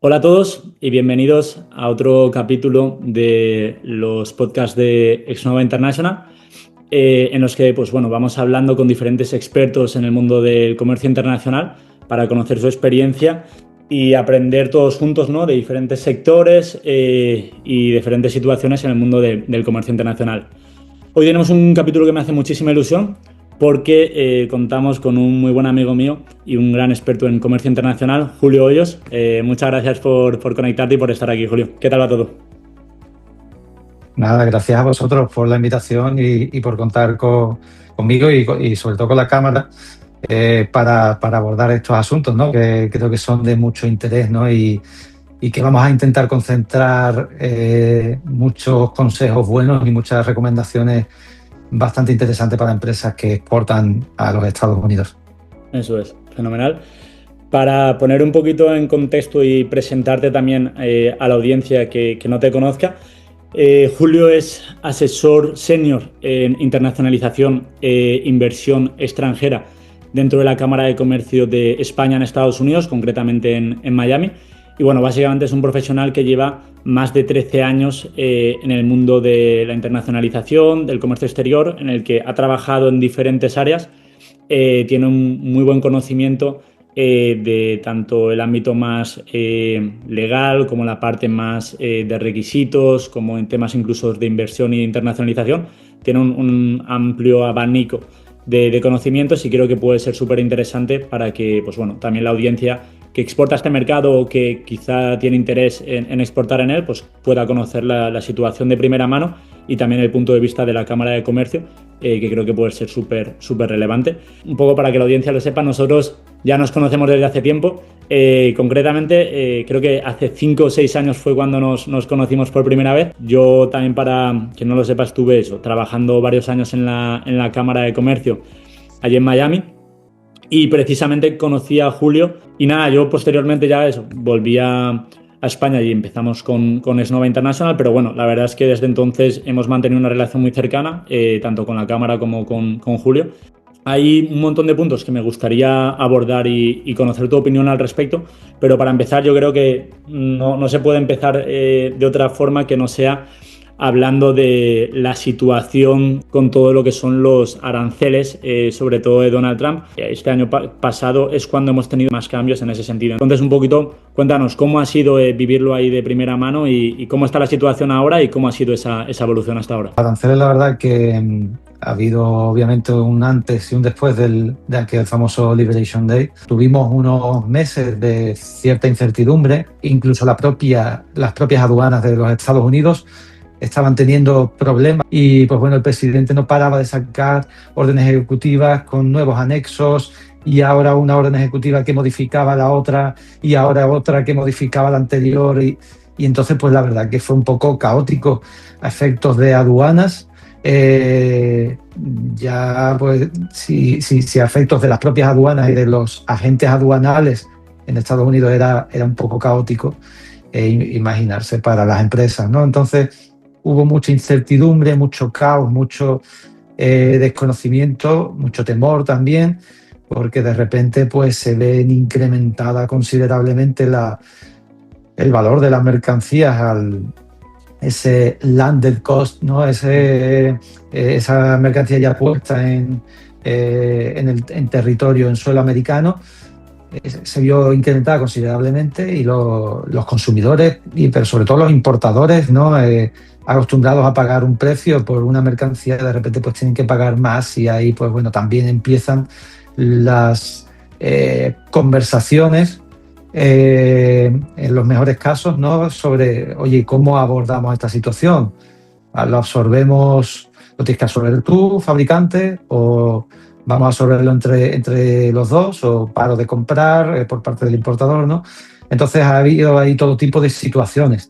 Hola a todos y bienvenidos a otro capítulo de los podcasts de Exnova International, en los que vamos hablando con diferentes expertos en el mundo del comercio internacional para conocer su experiencia y aprender todos juntos, ¿no?, de diferentes sectores y diferentes situaciones en el mundo del comercio internacional. Hoy tenemos un capítulo que me hace muchísima ilusión porque contamos con un muy buen amigo mío y un gran experto en comercio internacional, Julio Hoyos. Muchas gracias por conectarte y por estar aquí, Julio. ¿Qué tal va todo? Nada, gracias a vosotros por la invitación y por contar conmigo y sobre todo con la cámara para abordar estos asuntos, ¿no? Que creo que son de mucho interés, ¿no? Y que vamos a intentar concentrar muchos consejos buenos y muchas recomendaciones bastante interesantes para empresas que exportan a los Estados Unidos. Eso es, fenomenal. Para poner un poquito en contexto y presentarte también a la audiencia que no te conozca, Julio es asesor senior en internacionalización e inversión extranjera dentro de la Cámara de Comercio de España en Estados Unidos, concretamente en Miami. Y bueno, básicamente es un profesional que lleva más de 13 años en el mundo de la internacionalización, del comercio exterior, en el que ha trabajado en diferentes áreas. Tiene un muy buen conocimiento de tanto el ámbito más legal como la parte más de requisitos, como en temas incluso de inversión y de internacionalización. Tiene un amplio abanico de conocimientos y creo que puede ser súper interesante para que también la audiencia que exporta a este mercado o que quizá tiene interés en exportar en él, pues pueda conocer la situación de primera mano y también el punto de vista de la Cámara de Comercio, que creo que puede ser súper relevante. Un poco para que la audiencia lo sepa, nosotros ya nos conocemos desde hace tiempo. Concretamente, creo que hace 5 o 6 años fue cuando nos conocimos por primera vez. Yo también, para que no lo sepa, estuve trabajando varios años en la Cámara de Comercio allí en Miami. Y precisamente conocí a Julio y nada, yo posteriormente ya volví a España y empezamos con Exnova International, pero bueno, la verdad es que desde entonces hemos mantenido una relación muy cercana, tanto con la cámara como con Julio. Hay un montón de puntos que me gustaría abordar y conocer tu opinión al respecto, pero para empezar yo creo que no se puede empezar de otra forma que no sea hablando de la situación con todo lo que son los aranceles, sobre todo de Donald Trump. Este año pasado es cuando hemos tenido más cambios en ese sentido. Entonces, un poquito, cuéntanos cómo ha sido vivirlo ahí de primera mano y cómo está la situación ahora y cómo ha sido esa evolución hasta ahora. Aranceles, la verdad que ha habido obviamente un antes y un después de aquel famoso Liberation Day. Tuvimos unos meses de cierta incertidumbre, incluso las propias aduanas de los Estados Unidos estaban teniendo problemas y pues bueno, el presidente no paraba de sacar órdenes ejecutivas con nuevos anexos y ahora una orden ejecutiva que modificaba la otra y ahora otra que modificaba la anterior y entonces pues la verdad que fue un poco caótico a efectos de aduanas. Ya pues si a efectos de las propias aduanas y de los agentes aduanales en Estados Unidos era un poco caótico, imaginarse para las empresas, ¿no? Entonces hubo mucha incertidumbre, mucho caos, mucho desconocimiento, mucho temor también, porque de repente pues se ven incrementada considerablemente el valor de las mercancías ese landed cost, ¿no? Esa mercancía ya puesta en territorio, en suelo americano, se vio incrementada considerablemente y los consumidores, pero sobre todo los importadores, ¿no? Acostumbrados a pagar un precio por una mercancía, de repente pues tienen que pagar más y ahí pues bueno, también empiezan las conversaciones en los mejores casos, ¿no? Sobre, oye, ¿cómo abordamos esta situación? ¿Lo absorbemos, lo tienes que absorber tú, fabricante, o vamos a absorberlo entre los dos, o paro de comprar por parte del importador, ¿no? Entonces ha habido ahí todo tipo de situaciones.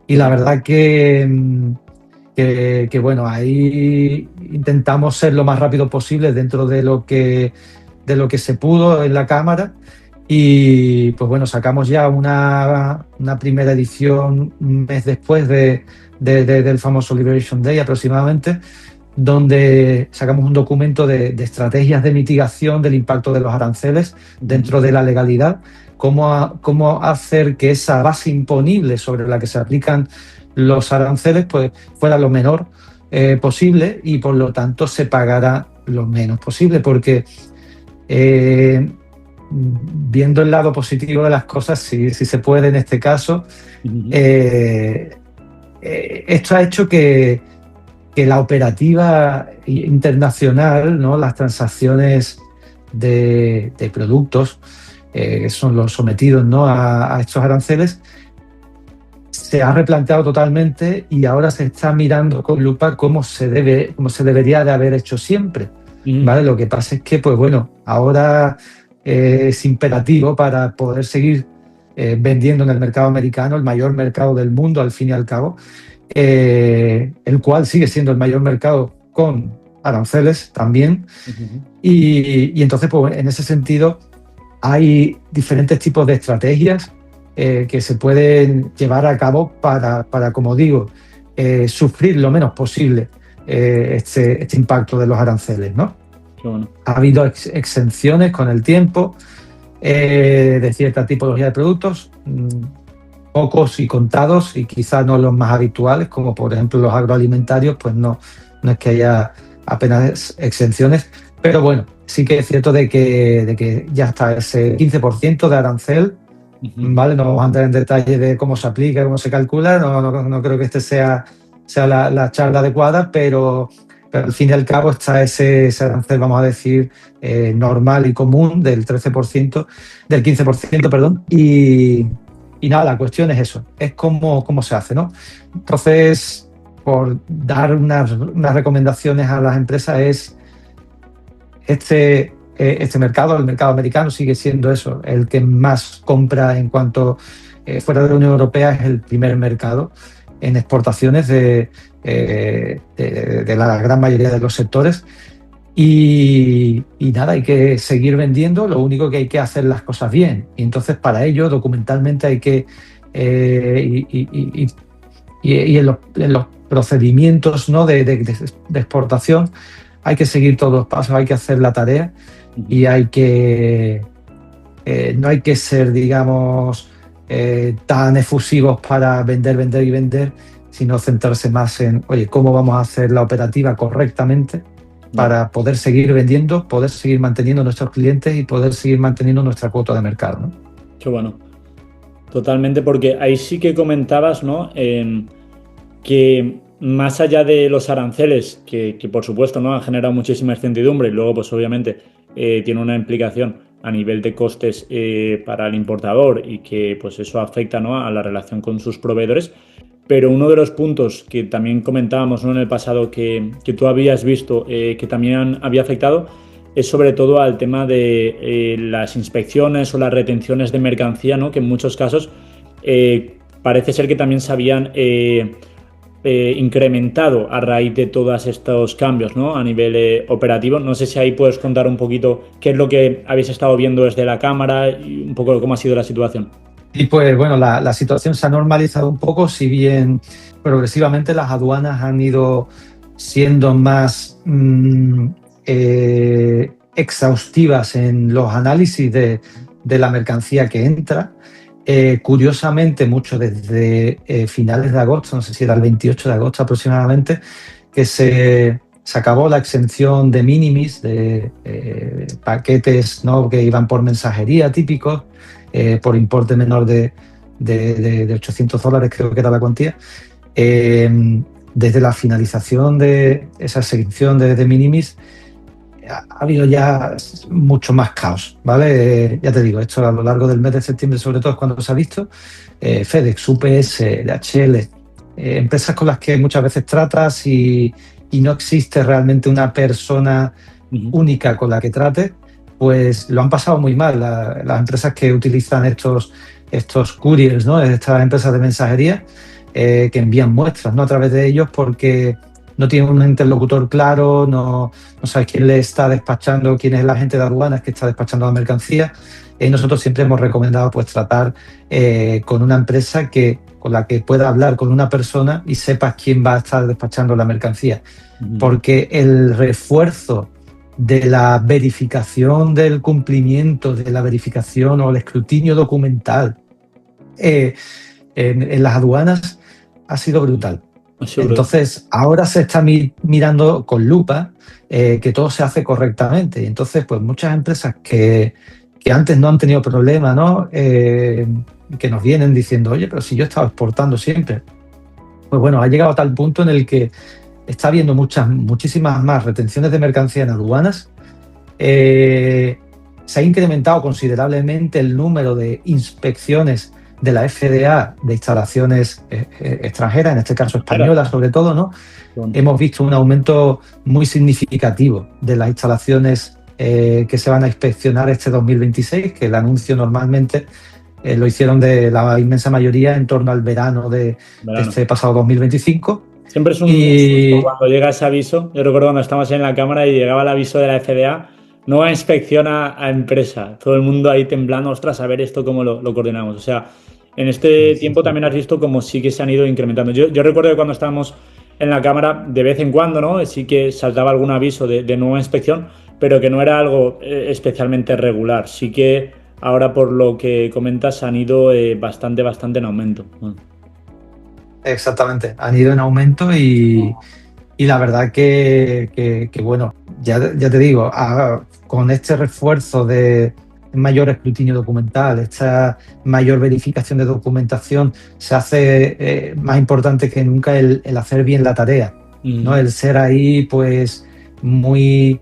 Y la verdad que bueno, ahí intentamos ser lo más rápido posible dentro de lo que se pudo en la cámara. Y pues bueno, sacamos ya una primera edición un mes después del famoso Liberation Day aproximadamente, donde sacamos un documento de estrategias de mitigación del impacto de los aranceles dentro de la legalidad cómo hacer que esa base imponible sobre la que se aplican los aranceles pues fuera lo menor posible y por lo tanto se pagara lo menos posible, porque viendo el lado positivo de las cosas, si se puede en este caso, esto ha hecho que la operativa internacional, ¿no?, las transacciones de productos que son los sometidos, ¿no?, a estos aranceles, se ha replanteado totalmente y ahora se está mirando con lupa cómo se debería de haber hecho siempre, ¿vale? Lo que pasa es que, pues bueno, ahora es imperativo para poder seguir vendiendo en el mercado americano, el mayor mercado del mundo al fin y al cabo, el cual sigue siendo el mayor mercado con aranceles también. Y entonces, pues en ese sentido, hay diferentes tipos de estrategias que se pueden llevar a cabo para como digo, sufrir lo menos posible este impacto de los aranceles, ¿no? Qué bueno. Ha habido exenciones con el tiempo de cierta tipología de productos, pocos y contados, y quizás no los más habituales, como por ejemplo los agroalimentarios, pues no es que haya apenas exenciones, pero bueno, sí que es cierto de que ya está ese 15% de arancel, ¿vale? No vamos a entrar en detalle de cómo se aplica, cómo se calcula, no creo que este sea la charla adecuada, pero al fin y al cabo está ese arancel, vamos a decir, normal y común del 13%, del 15%, perdón, y nada, la cuestión es eso, es cómo se hace, ¿no? Entonces, por dar unas recomendaciones a las empresas, es este mercado, el mercado americano, sigue siendo eso, el que más compra en cuanto fuera de la Unión Europea, es el primer mercado en exportaciones de la gran mayoría de los sectores. Y nada, hay que seguir vendiendo, lo único que hay que hacer las cosas bien. Y entonces para ello, documentalmente, hay que y en los procedimientos, ¿no?, de exportación, hay que seguir todos los pasos, hay que hacer la tarea y hay que no hay que ser, digamos, tan efusivos para vender, sino centrarse más en, oye, cómo vamos a hacer la operativa correctamente para poder seguir vendiendo, poder seguir manteniendo nuestros clientes y poder seguir manteniendo nuestra cuota de mercado, ¿no? Qué bueno. Totalmente, porque ahí sí que comentabas, ¿no?, que más allá de los aranceles, que por supuesto, ¿no?, han generado muchísima incertidumbre y luego pues obviamente tiene una implicación a nivel de costes para el importador y que pues eso afecta, ¿no?, a la relación con sus proveedores. Pero uno de los puntos que también comentábamos, ¿no?, en el pasado que tú habías visto que también había afectado es sobre todo al tema de las inspecciones o las retenciones de mercancía, ¿no?, que en muchos casos parece ser que también se habían incrementado a raíz de todos estos cambios, ¿no?, a nivel operativo. No sé si ahí puedes contar un poquito qué es lo que habéis estado viendo desde la cámara y un poco cómo ha sido la situación. Y pues bueno, la situación se ha normalizado un poco, si bien progresivamente las aduanas han ido siendo más exhaustivas en los análisis de la mercancía que entra. Curiosamente, mucho desde finales de agosto, no sé si era el 28 de agosto aproximadamente, que se acabó la exención de minimis, de paquetes, ¿no?, que iban por mensajería típicos, por importe menor de $800, creo que era la cuantía. Desde la finalización de esa exención de minimis, ha habido ya mucho más caos, ¿vale? Ya te digo, esto a lo largo del mes de septiembre sobre todo es cuando se ha visto. FedEx, UPS, DHL, empresas con las que muchas veces tratas y no existe realmente una persona única con la que trates, pues lo han pasado muy mal las empresas que utilizan estos couriers, ¿no?, estas empresas de mensajería que envían muestras, ¿no?, a través de ellos, porque no tienen un interlocutor claro, no sabes quién le está despachando, quién es el agente de aduanas que está despachando la mercancía. Nosotros siempre hemos recomendado pues tratar con una empresa con la que pueda hablar con una persona y sepas quién va a estar despachando la mercancía, porque el refuerzo de la verificación del cumplimiento, de la verificación o el escrutinio documental en las aduanas ha sido brutal. Entonces, ahora se está mirando con lupa que todo se hace correctamente. Y entonces, pues muchas empresas que antes no han tenido problema, ¿no? Que nos vienen diciendo, oye, pero si yo he estado exportando siempre. Pues bueno, ha llegado a tal punto en el que está habiendo muchísimas más retenciones de mercancía en aduanas. Se ha incrementado considerablemente el número de inspecciones de la FDA de instalaciones extranjeras, en este caso españolas sobre todo, ¿no? Bueno. Hemos visto un aumento muy significativo de las instalaciones que se van a inspeccionar este 2026, que el anuncio normalmente lo hicieron de la inmensa mayoría en torno al verano de este pasado 2025. Siempre es un susto cuando llega ese aviso. Yo recuerdo cuando estábamos en la cámara y llegaba el aviso de la FDA, nueva inspección a empresa. Todo el mundo ahí temblando, ostras, a ver esto cómo lo coordinamos. O sea, en este tiempo también has visto como sí que se han ido incrementando. Yo recuerdo que cuando estábamos en la cámara, de vez en cuando, ¿no? Sí que saltaba algún aviso de nueva inspección, pero que no era algo especialmente regular. Sí que ahora, por lo que comentas, han ido bastante en aumento. Exactamente, han ido en aumento y la verdad que bueno, ya te digo, con este refuerzo de mayor escrutinio documental, esta mayor verificación de documentación, se hace más importante que nunca el hacer bien la tarea, ¿no? El ser ahí pues muy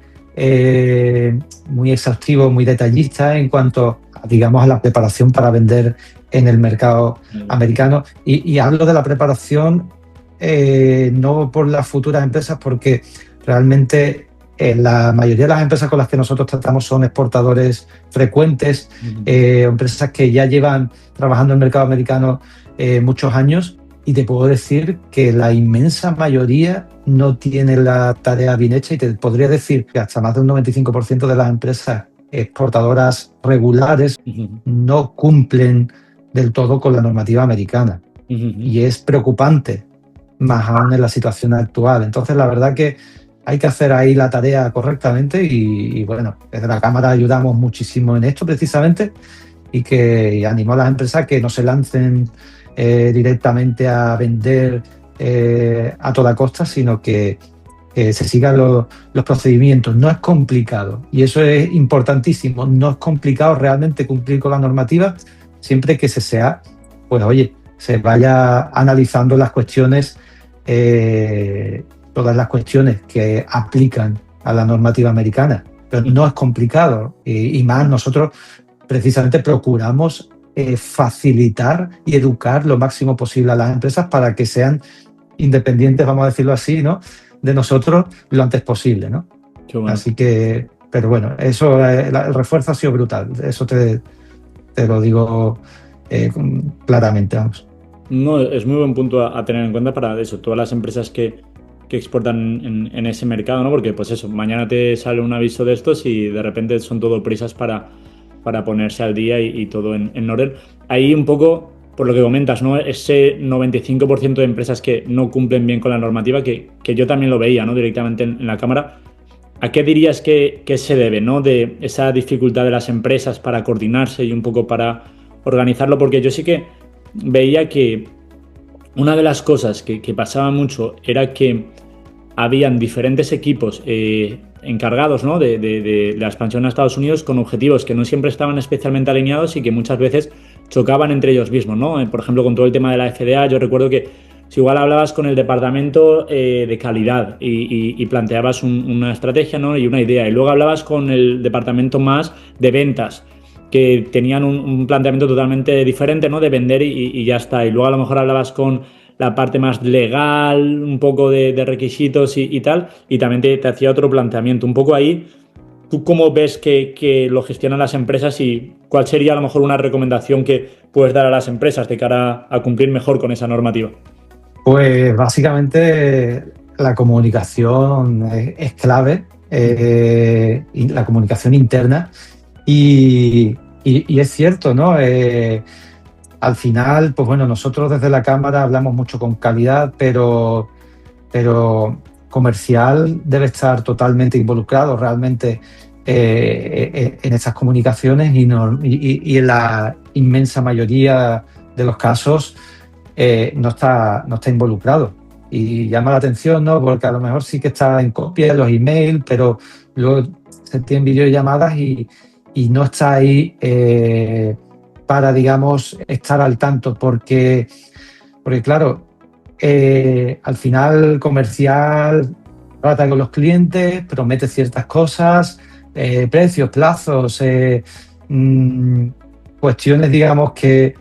exhaustivo, muy detallista en cuanto, digamos, a la preparación para vender en el mercado americano. Y hablo de la preparación no por las futuras empresas, porque realmente la mayoría de las empresas con las que nosotros tratamos son exportadores frecuentes, empresas que ya llevan trabajando en el mercado americano muchos años, y te puedo decir que la inmensa mayoría no tiene la tarea bien hecha, y te podría decir que hasta más de un 95% de las empresas exportadoras regulares no cumplen del todo con la normativa americana. Y es preocupante, más aún en la situación actual. Entonces, la verdad que hay que hacer ahí la tarea correctamente y bueno, desde la Cámara ayudamos muchísimo en esto precisamente, y animo a las empresas que no se lancen directamente a vender a toda costa, sino que se sigan los procedimientos. No es complicado, y eso es importantísimo. No es complicado realmente cumplir con la normativa, siempre que pues oye, se vaya analizando las cuestiones, todas las cuestiones que aplican a la normativa americana. Pero no es complicado, y más nosotros precisamente procuramos facilitar y educar lo máximo posible a las empresas para que sean independientes, vamos a decirlo así, ¿no?, de nosotros lo antes posible, ¿no? Qué bueno. Así que, pero bueno, eso, el refuerzo ha sido brutal, eso te lo digo claramente, vamos. No, es muy buen punto a tener en cuenta para eso, todas las empresas que exportan en ese mercado, ¿no? Porque pues eso, mañana te sale un aviso de estos y de repente son todo prisas para ponerse al día y todo en orden. Ahí un poco, por lo que comentas, ¿no?, ese 95% de empresas que no cumplen bien con la normativa, que yo también lo veía, ¿no?, directamente en la cámara. ¿A qué dirías que se debe, ¿no?, de esa dificultad de las empresas para coordinarse y un poco para organizarlo? Porque yo sí que veía que una de las cosas que pasaba mucho era que habían diferentes equipos encargados, ¿no?, de la expansión a Estados Unidos, con objetivos que no siempre estaban especialmente alineados y que muchas veces chocaban entre ellos mismos, ¿no? Por ejemplo, con todo el tema de la FDA, yo recuerdo que si igual hablabas con el departamento de calidad y planteabas una estrategia, ¿no?, y una idea, y luego hablabas con el departamento más de ventas, que tenían un planteamiento totalmente diferente, ¿no?, de vender y ya está, y luego a lo mejor hablabas con la parte más legal, un poco de requisitos y tal, y también te hacía otro planteamiento. Un poco ahí, ¿tú cómo ves que lo gestionan las empresas y cuál sería a lo mejor una recomendación que puedes dar a las empresas de cara a cumplir mejor con esa normativa? Pues básicamente la comunicación es clave, y la comunicación interna, y es cierto, ¿no? Al final, pues bueno, nosotros desde la Cámara hablamos mucho con calidad, pero comercial debe estar totalmente involucrado realmente en estas comunicaciones y en la inmensa mayoría de los casos no está involucrado. Y llama la atención, ¿no? Porque a lo mejor sí que está en copia de los emails, pero luego se tienen videollamadas y no está ahí para, digamos, estar al tanto, porque claro, al final el comercial trata con los clientes, promete ciertas cosas, precios, plazos, cuestiones, digamos, que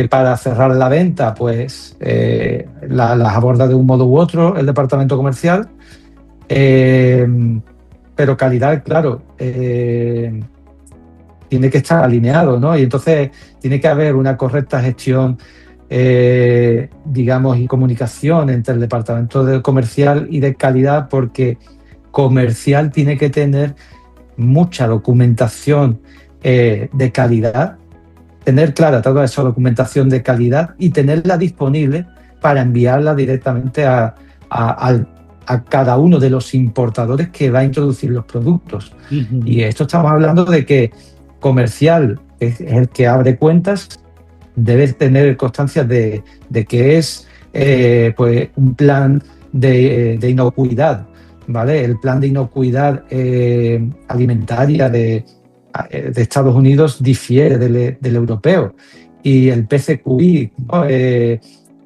para cerrar la venta, pues las aborda de un modo u otro el departamento comercial. Pero calidad, claro, tiene que estar alineado, ¿no? Y entonces tiene que haber una correcta gestión, digamos, y comunicación entre el departamento de comercial y de calidad, porque comercial tiene que tener mucha documentación de calidad, tener clara toda esa documentación de calidad y tenerla disponible para enviarla directamente a cada uno de los importadores que va a introducir los productos. Uh-huh. Y esto estamos hablando de que comercial, que es el que abre cuentas, debe tener constancia de que es pues un plan de inocuidad, ¿vale? El plan de inocuidad alimentaria de Estados Unidos difiere del europeo, y el PCQI, ¿no?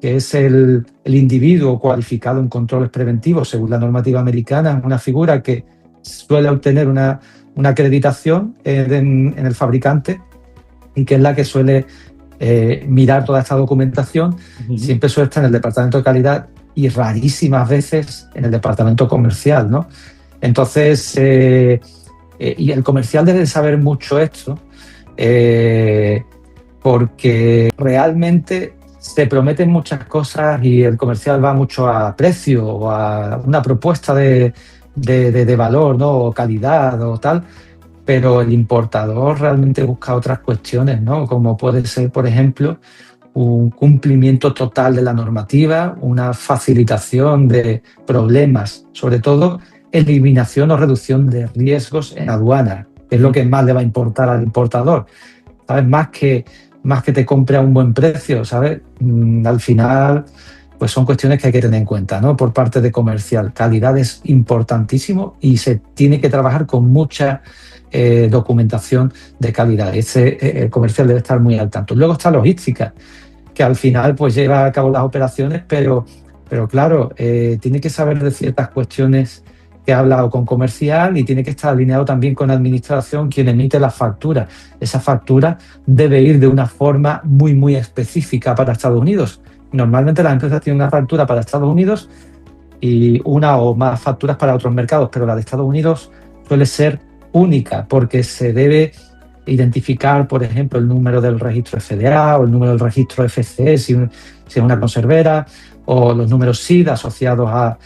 Que es el individuo cualificado en controles preventivos según la normativa americana, es una figura que suele obtener una acreditación en el fabricante, y que es la que suele mirar toda esta documentación. Uh-huh. Siempre suele estar en el departamento de calidad y rarísimas veces en el departamento comercial, ¿no? Entonces, y el comercial debe saber mucho esto, porque realmente se prometen muchas cosas y el comercial va mucho a precio o a una propuesta de valor, ¿no? O calidad o tal, pero el importador realmente busca otras cuestiones, ¿no? Como puede ser, por ejemplo, un cumplimiento total de la normativa, una facilitación de problemas, sobre todo eliminación o reducción de riesgos en aduana, que es lo que más le va a importar al importador, ¿sabes? Más que te compre a un buen precio, ¿sabes? Al final, pues son cuestiones que hay que tener en cuenta, ¿no? Por parte de comercial. Calidad es importantísimo y se tiene que trabajar con mucha documentación de calidad. El comercial debe estar muy al tanto. Luego está logística, que al final pues lleva a cabo las operaciones, pero claro, tiene que saber de ciertas cuestiones que ha hablado con comercial, y tiene que estar alineado también con administración, quien emite la factura. Esa factura debe ir de una forma muy, muy específica para Estados Unidos. Normalmente las empresas tienen una factura para Estados Unidos y una o más facturas para otros mercados, pero la de Estados Unidos suele ser única, porque se debe identificar, por ejemplo, el número del registro FDA o el número del registro FCE, si es una conservera, o los números SID asociados a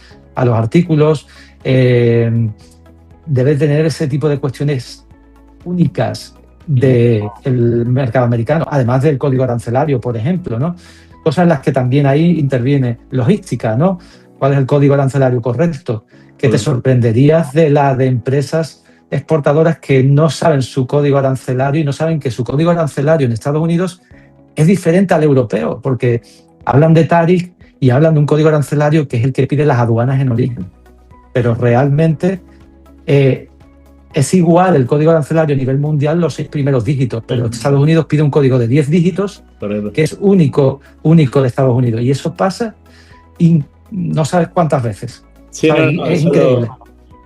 los artículos. Debe tener ese tipo de cuestiones únicas del mercado americano, además del código arancelario, por ejemplo, ¿no? Cosas en las que también ahí interviene logística, ¿no? ¿Cuál es el código arancelario correcto? Que te sorprenderías de empresas exportadoras que no saben su código arancelario y no saben que su código arancelario en Estados Unidos es diferente al europeo, porque hablan de tariff y hablan de un código arancelario que es el que pide las aduanas en origen. Pero realmente es igual el código arancelario a nivel mundial, los 6 primeros dígitos, pero Estados Unidos pide un código de 10 dígitos que es único de Estados Unidos, y eso pasa y no sabes cuántas veces. Sí, es increíble.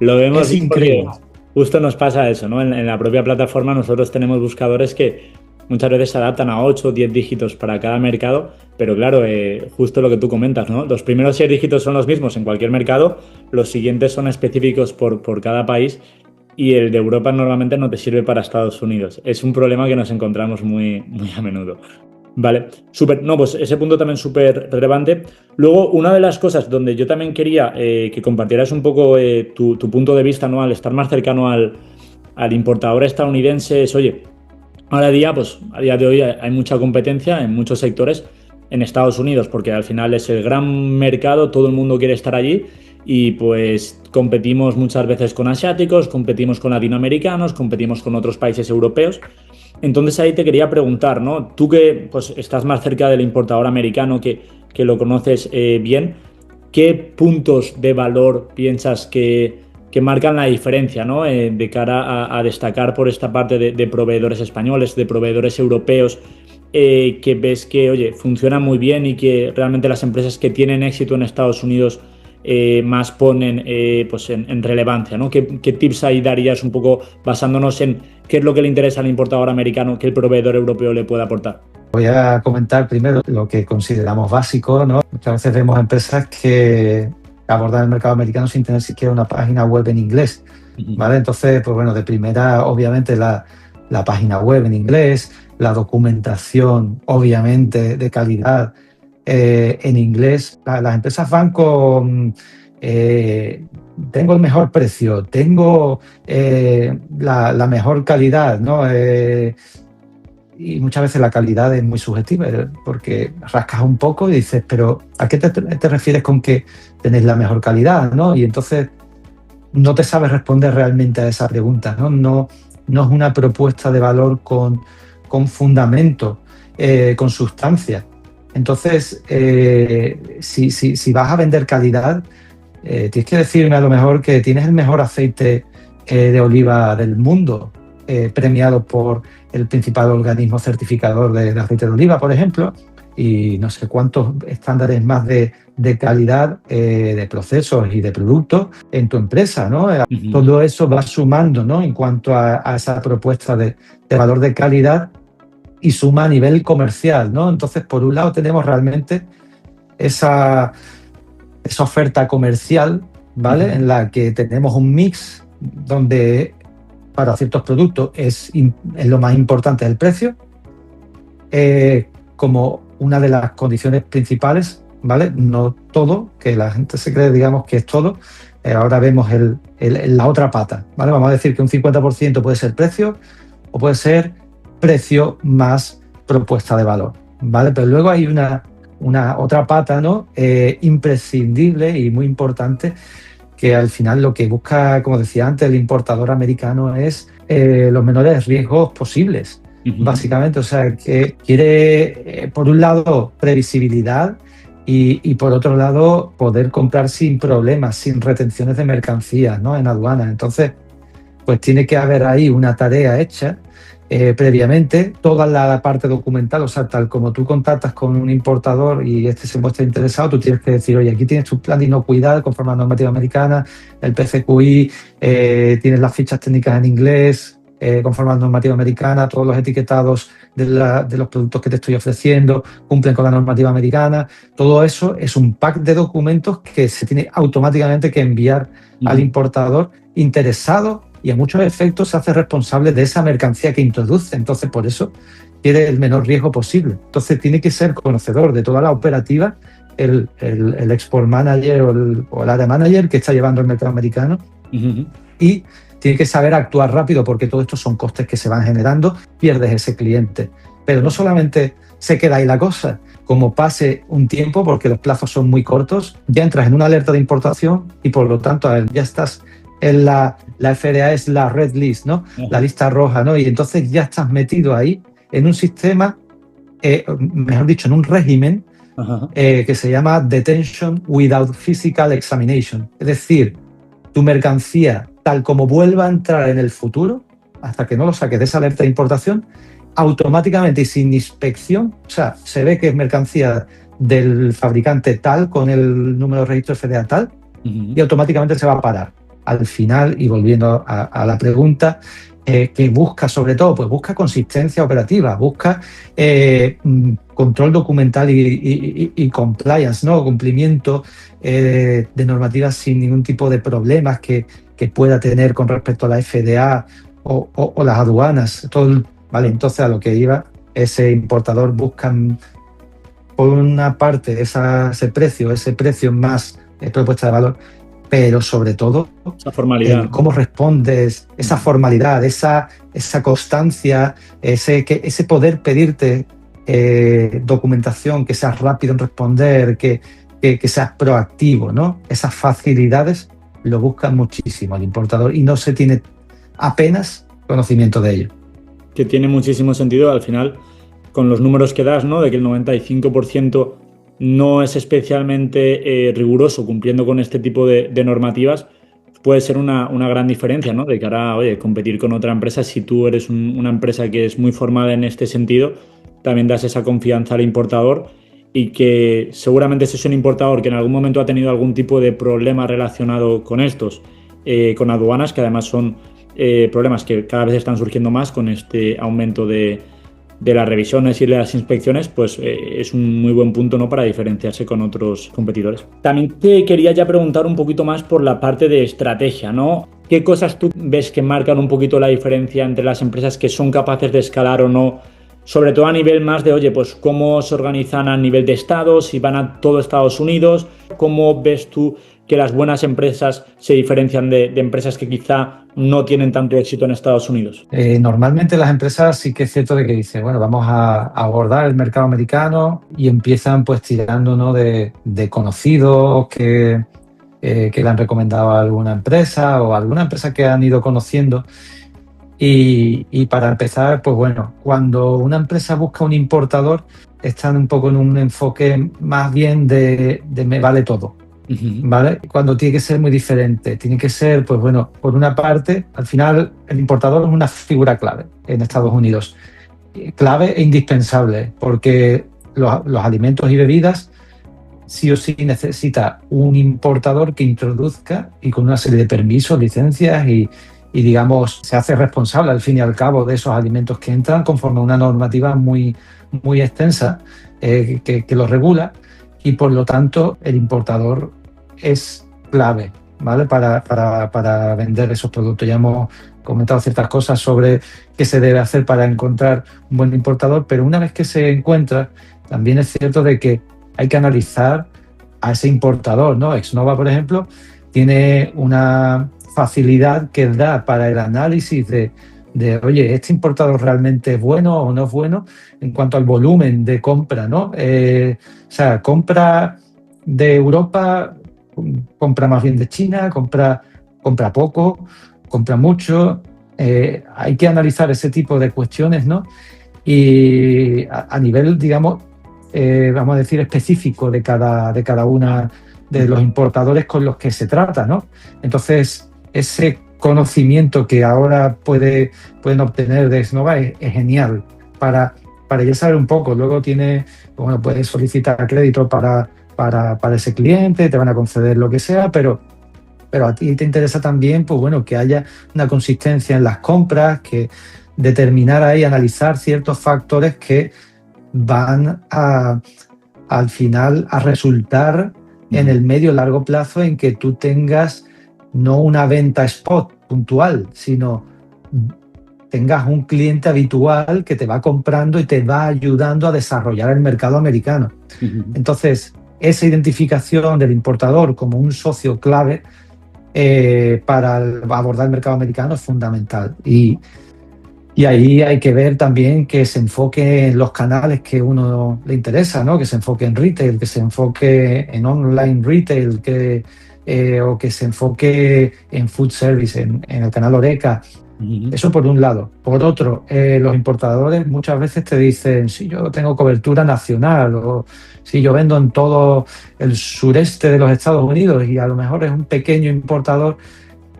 Lo vemos, es increíble. Justo nos pasa eso, ¿no? En la propia plataforma nosotros tenemos buscadores que muchas veces se adaptan a 8 o 10 dígitos para cada mercado, pero claro, justo lo que tú comentas, ¿no? Los primeros 6 dígitos son los mismos en cualquier mercado, los siguientes son específicos por cada país, y el de Europa normalmente no te sirve para Estados Unidos. Es un problema que nos encontramos muy, muy a menudo. Vale, súper. No, pues ese punto también súper relevante. Luego, una de las cosas donde yo también quería que compartieras un poco tu punto de vista, ¿no? Al estar más cercano al importador estadounidense, es, oye, ahora día, pues a día de hoy hay mucha competencia en muchos sectores en Estados Unidos, porque al final es el gran mercado, todo el mundo quiere estar allí, y pues competimos muchas veces con asiáticos, competimos con latinoamericanos, competimos con otros países europeos. Entonces ahí te quería preguntar, ¿no? Tú que pues, estás más cerca del importador americano, que lo conoces bien, ¿qué puntos de valor piensas que marcan la diferencia, ¿no? De cara a destacar por esta parte de proveedores españoles, de proveedores europeos, que ves que, oye, funciona muy bien y que realmente las empresas que tienen éxito en Estados Unidos más ponen pues en relevancia, ¿no? ¿Qué tips ahí darías un poco basándonos en qué es lo que le interesa al importador americano que el proveedor europeo le puede aportar? Voy a comentar primero lo que consideramos básico, ¿no? Muchas veces vemos empresas que abordan el mercado americano sin tener siquiera una página web en inglés, ¿vale? Entonces, pues bueno, de primera, obviamente, la página web en inglés, la documentación, obviamente, de calidad en inglés. Las empresas van con... tengo el mejor precio, tengo la mejor calidad, ¿no? Y muchas veces la calidad es muy subjetiva, porque rascas un poco y dices, pero ¿a qué te refieres con que tenés la mejor calidad, ¿no? Y entonces no te sabes responder realmente a esa pregunta, ¿no? No es una propuesta de valor con fundamento, con sustancia. Entonces, si vas a vender calidad, tienes que decirme a lo mejor que tienes el mejor aceite de oliva del mundo, premiado por el principal organismo certificador de aceite de oliva, por ejemplo, y no sé cuántos estándares más de calidad de procesos y de productos en tu empresa, ¿no? Todo eso va sumando, ¿no? En cuanto a esa propuesta de valor de calidad y suma a nivel comercial, ¿no? Entonces, por un lado tenemos realmente esa oferta comercial, ¿vale? En la que tenemos un mix donde para ciertos productos es lo más importante el precio, como una de las condiciones principales, ¿vale? No todo, que la gente se cree, digamos, que es todo. Ahora vemos la otra pata, ¿vale? Vamos a decir que un 50% puede ser precio o puede ser precio más propuesta de valor, ¿vale? Pero luego hay una otra pata, ¿no? Imprescindible y muy importante, que al final lo que busca, como decía antes, el importador americano es los menores riesgos posibles, básicamente. O sea, que quiere, por un lado, previsibilidad y por otro lado, poder comprar sin problemas, sin retenciones de mercancías, ¿no? En aduanas. Entonces, pues tiene que haber ahí una tarea hecha previamente, toda la parte documental. O sea, tal como tú contactas con un importador y este se muestra interesado, tú tienes que decir, oye, aquí tienes tu plan de inocuidad conforme a la normativa americana, el PCQI, tienes las fichas técnicas en inglés, conforme a la normativa americana, todos los etiquetados de los productos que te estoy ofreciendo cumplen con la normativa americana. Todo eso es un pack de documentos que se tiene automáticamente que enviar al importador interesado, y a muchos efectos se hace responsable de esa mercancía que introduce. Entonces, por eso quiere el menor riesgo posible. Entonces, tiene que ser conocedor de toda la operativa el export manager o el área manager que está llevando el mercado americano, y tiene que saber actuar rápido, porque todo esto son costes que se van generando, pierdes ese cliente. Pero no solamente se queda ahí la cosa, como pase un tiempo, porque los plazos son muy cortos, ya entras en una alerta de importación y por lo tanto ya estás en la FDA, es la red list, ¿no? La lista roja, ¿no? Y entonces ya estás metido ahí en un sistema, mejor dicho, en un régimen que se llama Detention Without Physical Examination. Es decir, tu mercancía, tal como vuelva a entrar en el futuro, hasta que no lo saques de esa alerta de importación, automáticamente y sin inspección, o sea, se ve que es mercancía del fabricante tal, con el número de registro FDA tal, y automáticamente se va a parar. Al final, y volviendo a la pregunta, que busca sobre todo, pues busca consistencia operativa, busca control documental y compliance, ¿no? Cumplimiento de normativas sin ningún tipo de problemas que pueda tener con respecto a la FDA o las aduanas. ¿Vale? Entonces, a lo que iba, ese importador busca, por una parte, ese precio más propuesta de valor, pero sobre todo esa formalidad, cómo respondes, esa formalidad, esa constancia, ese poder pedirte documentación, que seas rápido en responder, que que seas proactivo, ¿no? Esas facilidades lo buscan muchísimo el importador y no se tiene apenas conocimiento de ello. Que tiene muchísimo sentido al final con los números que das, ¿no? De que el 95% no es especialmente riguroso cumpliendo con este tipo de normativas, puede ser una gran diferencia, ¿no? De cara a, oye, competir con otra empresa. Si tú eres una empresa que es muy formal en este sentido, también das esa confianza al importador y que seguramente si es un importador que en algún momento ha tenido algún tipo de problema relacionado con estos, con aduanas, que además son problemas que cada vez están surgiendo más con este aumento de las revisiones y de las inspecciones, pues es un muy buen punto, ¿no?, para diferenciarse con otros competidores. También te quería ya preguntar un poquito más por la parte de estrategia, ¿no? ¿Qué cosas tú ves que marcan un poquito la diferencia entre las empresas que son capaces de escalar o no? Sobre todo a nivel más de, oye, pues cómo se organizan a nivel de estados, si van a todo Estados Unidos, ¿cómo ves tú que las buenas empresas se diferencian de empresas que quizá no tienen tanto éxito en Estados Unidos? Normalmente las empresas sí que es cierto de que dicen, bueno, vamos a abordar el mercado americano y empiezan pues tirando, ¿no?, de conocidos que le han recomendado a alguna empresa o alguna empresa que han ido conociendo. Y para empezar, pues bueno, cuando una empresa busca un importador, están un poco en un enfoque más bien de me vale todo, ¿vale? Cuando tiene que ser muy diferente, tiene que ser, pues bueno, por una parte, al final el importador es una figura clave en Estados Unidos, clave e indispensable, porque los alimentos y bebidas sí o sí necesita un importador que introduzca y con una serie de permisos, licencias y digamos, se hace responsable al fin y al cabo de esos alimentos que entran conforme a una normativa muy, muy extensa que lo regula, y por lo tanto el importador es clave, ¿vale?, para vender esos productos. Ya hemos comentado ciertas cosas sobre qué se debe hacer para encontrar un buen importador, pero una vez que se encuentra, también es cierto de que hay que analizar a ese importador, ¿no? Exnova, por ejemplo, tiene una facilidad que da para el análisis de oye, ¿este importador realmente es bueno o no es bueno en cuanto al volumen de compra, ¿no? O sea, compra de Europa, compra más bien de China, compra poco, compra mucho. Hay que analizar ese tipo de cuestiones, ¿no? Y a nivel, digamos, vamos a decir, específico de cada una de los importadores con los que se trata, ¿no? Entonces, ese conocimiento que ahora pueden obtener de Exnova es genial para ya saber un poco. Luego bueno, puedes solicitar crédito para ese cliente, te van a conceder lo que sea, pero a ti te interesa también, pues bueno, que haya una consistencia en las compras, que determinar ahí, analizar ciertos factores que van al final a resultar en el medio largo plazo en que tú tengas no una venta spot puntual, sino tengas un cliente habitual que te va comprando y te va ayudando a desarrollar el mercado americano. Entonces, esa identificación del importador como un socio clave para abordar el mercado americano es fundamental. Y ahí hay que ver también que se enfoque en los canales que uno le interesa, ¿no? Que se enfoque en retail, que se enfoque en online retail, o que se enfoque en food service, en el canal Horeca. Eso por un lado. Por otro, los importadores muchas veces te dicen, sí, yo tengo cobertura nacional, o sí, yo vendo en todo el sureste de los Estados Unidos, y a lo mejor es un pequeño importador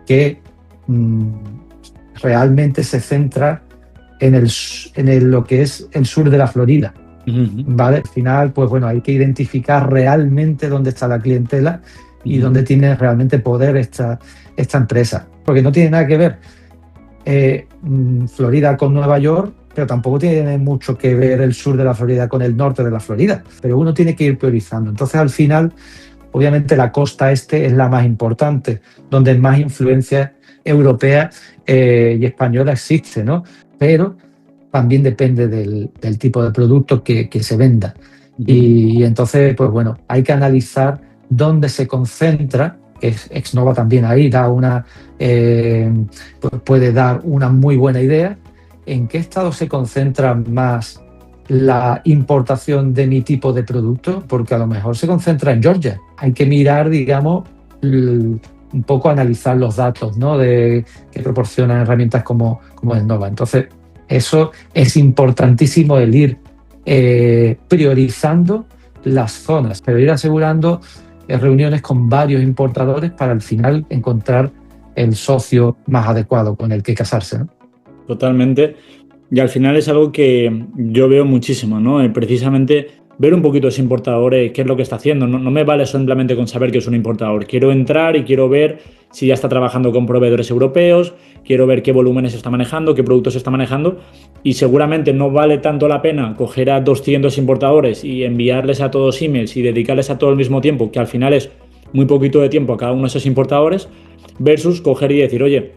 que realmente se centra en lo que es el sur de la Florida. ¿Vale? Al final, pues bueno, hay que identificar realmente dónde está la clientela y dónde tiene realmente poder esta empresa. Porque no tiene nada que ver Florida con Nueva York, pero tampoco tiene mucho que ver el sur de la Florida con el norte de la Florida. Pero uno tiene que ir priorizando. Entonces, al final, obviamente la costa este es la más importante, donde más influencia europea y española existe, ¿no? Pero también depende del tipo de producto que se venda. Y entonces, pues bueno, hay que analizar dónde se concentra, que Exnova también ahí puede dar una muy buena idea, en qué estado se concentra más la importación de mi tipo de producto, porque a lo mejor se concentra en Georgia. Hay que mirar, digamos, un poco analizar los datos, ¿no?, de que proporcionan herramientas como Innova. Entonces, eso es importantísimo, el ir priorizando las zonas, pero ir asegurando reuniones con varios importadores para al final encontrar el socio más adecuado con el que casarse, ¿no? Totalmente. Y al final es algo que yo veo muchísimo, ¿no? Precisamente ver un poquito ese importador, qué es lo que está haciendo. No me vale simplemente con saber que es un importador. Quiero entrar y quiero ver si ya está trabajando con proveedores europeos, quiero ver qué volúmenes está manejando, qué productos está manejando. Y seguramente no vale tanto la pena coger a 200 importadores y enviarles a todos emails y dedicarles a todo el mismo tiempo, que al final es muy poquito de tiempo a cada uno de esos importadores, versus coger y decir, oye,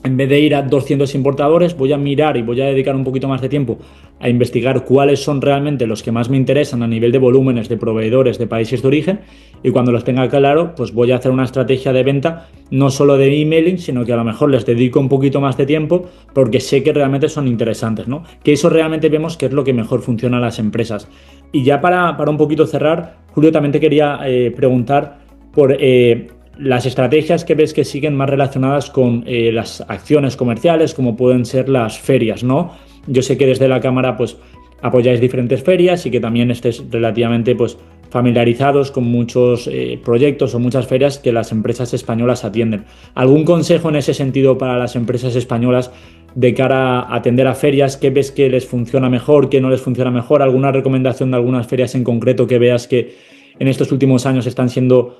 en vez de ir a 200 importadores, voy a mirar y voy a dedicar un poquito más de tiempo a investigar cuáles son realmente los que más me interesan a nivel de volúmenes, de proveedores, de países de origen, y cuando los tenga claro, pues voy a hacer una estrategia de venta no solo de emailing, sino que a lo mejor les dedico un poquito más de tiempo porque sé que realmente son interesantes, ¿no? Que eso realmente vemos que es lo que mejor funciona a las empresas. Y ya para un poquito cerrar, Julio, también te quería preguntar por las estrategias que ves que siguen más relacionadas con las acciones comerciales, como pueden ser las ferias, ¿no? Yo sé que desde la Cámara pues apoyáis diferentes ferias y que también estéis relativamente pues familiarizados con muchos proyectos o muchas ferias que las empresas españolas atienden. ¿Algún consejo en ese sentido para las empresas españolas de cara a atender a ferias? ¿Qué ves que les funciona mejor, qué no les funciona mejor? ¿Alguna recomendación de algunas ferias en concreto que veas que en estos últimos años están siendo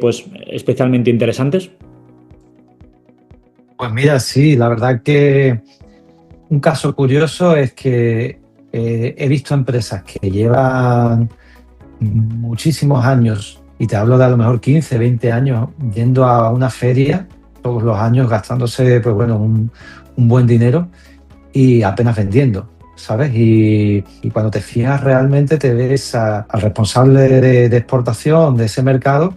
pues especialmente interesantes? Pues mira, sí, la verdad que un caso curioso es que he visto empresas que llevan muchísimos años, y te hablo de a lo mejor 15, 20 años, yendo a una feria todos los años, gastándose pues bueno, un buen dinero y apenas vendiendo, ¿sabes? Y cuando te fijas realmente te ves al responsable de exportación de ese mercado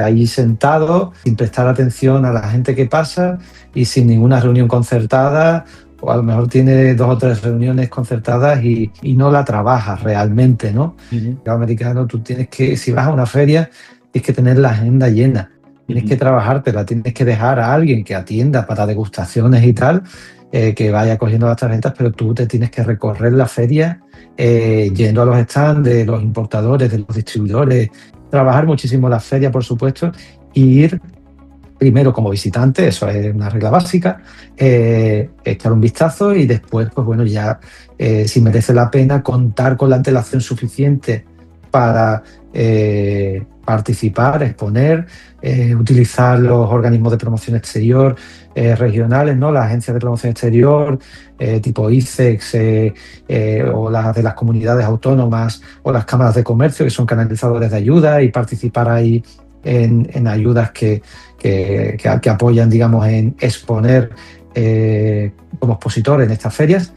allí sentado, sin prestar atención a la gente que pasa y sin ninguna reunión concertada, o a lo mejor tiene 2 o 3 reuniones concertadas y no la trabajas realmente, ¿no? Uh-huh. El americano, tú tienes que, si vas a una feria, tienes que tener la agenda llena, tienes que trabajártela, tienes que dejar a alguien que atienda para degustaciones y tal, que vaya cogiendo las tarjetas, pero tú te tienes que recorrer la feria yendo a los stands de los importadores, de los distribuidores, trabajar muchísimo la feria, por supuesto, y ir primero como visitante, eso es una regla básica, echar un vistazo y después, pues bueno, ya si merece la pena contar con la antelación suficiente para participar, exponer, utilizar los organismos de promoción exterior regionales, ¿no? Las agencias de promoción exterior tipo ICEX o las de las comunidades autónomas o las cámaras de comercio, que son canalizadores de ayuda, y participar ahí en ayudas que apoyan, digamos, en exponer como expositor en estas ferias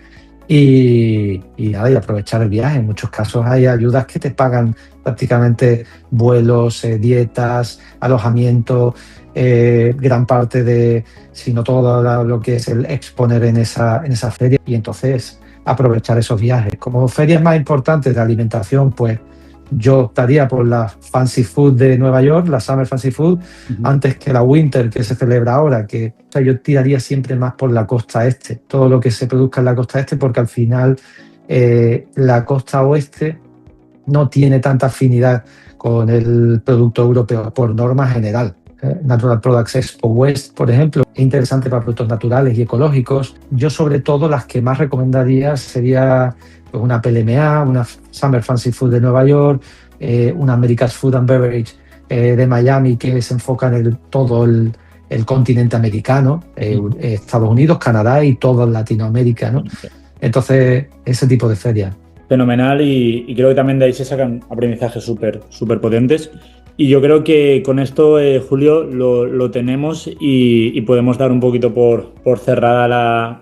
y aprovechar el viaje. En muchos casos hay ayudas que te pagan prácticamente vuelos, dietas, alojamiento, gran parte de, si no todo lo que es el exponer en esa feria, y entonces aprovechar esos viajes. Como ferias más importantes de alimentación, pues yo optaría por la Fancy Food de Nueva York, la Summer Fancy Food, antes que la Winter que se celebra ahora, que o sea, yo tiraría siempre más por la costa este, todo lo que se produzca en la costa este, porque al final la costa oeste no tiene tanta afinidad con el producto europeo por norma general. Natural Products Expo West, por ejemplo, es interesante para productos naturales y ecológicos. Yo, sobre todo, las que más recomendaría sería pues una PLMA, una Summer Fancy Food de Nueva York, una America's Food and Beverage de Miami, que se enfoca en todo el continente americano, Estados Unidos, Canadá y toda Latinoamérica, ¿no? Entonces, ese tipo de ferias. Fenomenal, y creo que también de ahí se sacan aprendizajes súper potentes. Y yo creo que con esto, Julio, lo tenemos y podemos dar un poquito por cerrada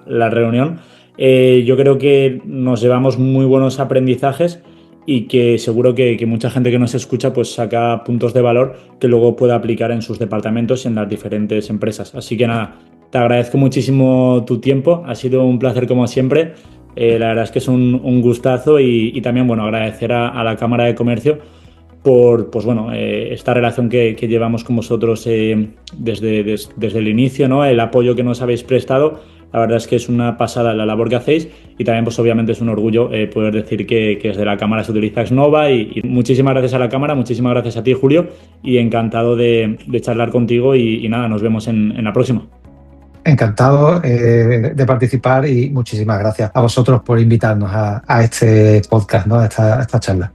la reunión. Yo creo que nos llevamos muy buenos aprendizajes y que seguro que mucha gente que nos escucha pues saca puntos de valor que luego pueda aplicar en sus departamentos y en las diferentes empresas. Así que nada, te agradezco muchísimo tu tiempo, ha sido un placer como siempre. La verdad es que es un gustazo y también, bueno, agradecer a la Cámara de Comercio por, pues bueno, esta relación que llevamos con vosotros desde el inicio, ¿no? El apoyo que nos habéis prestado. La verdad es que es una pasada la labor que hacéis y también, pues obviamente es un orgullo poder decir que desde la Cámara se utiliza Xnova y muchísimas gracias a la Cámara, muchísimas gracias a ti, Julio, y encantado de charlar contigo y nada, nos vemos en la próxima. Encantado de participar y muchísimas gracias a vosotros por invitarnos a este podcast, ¿no? A esta charla.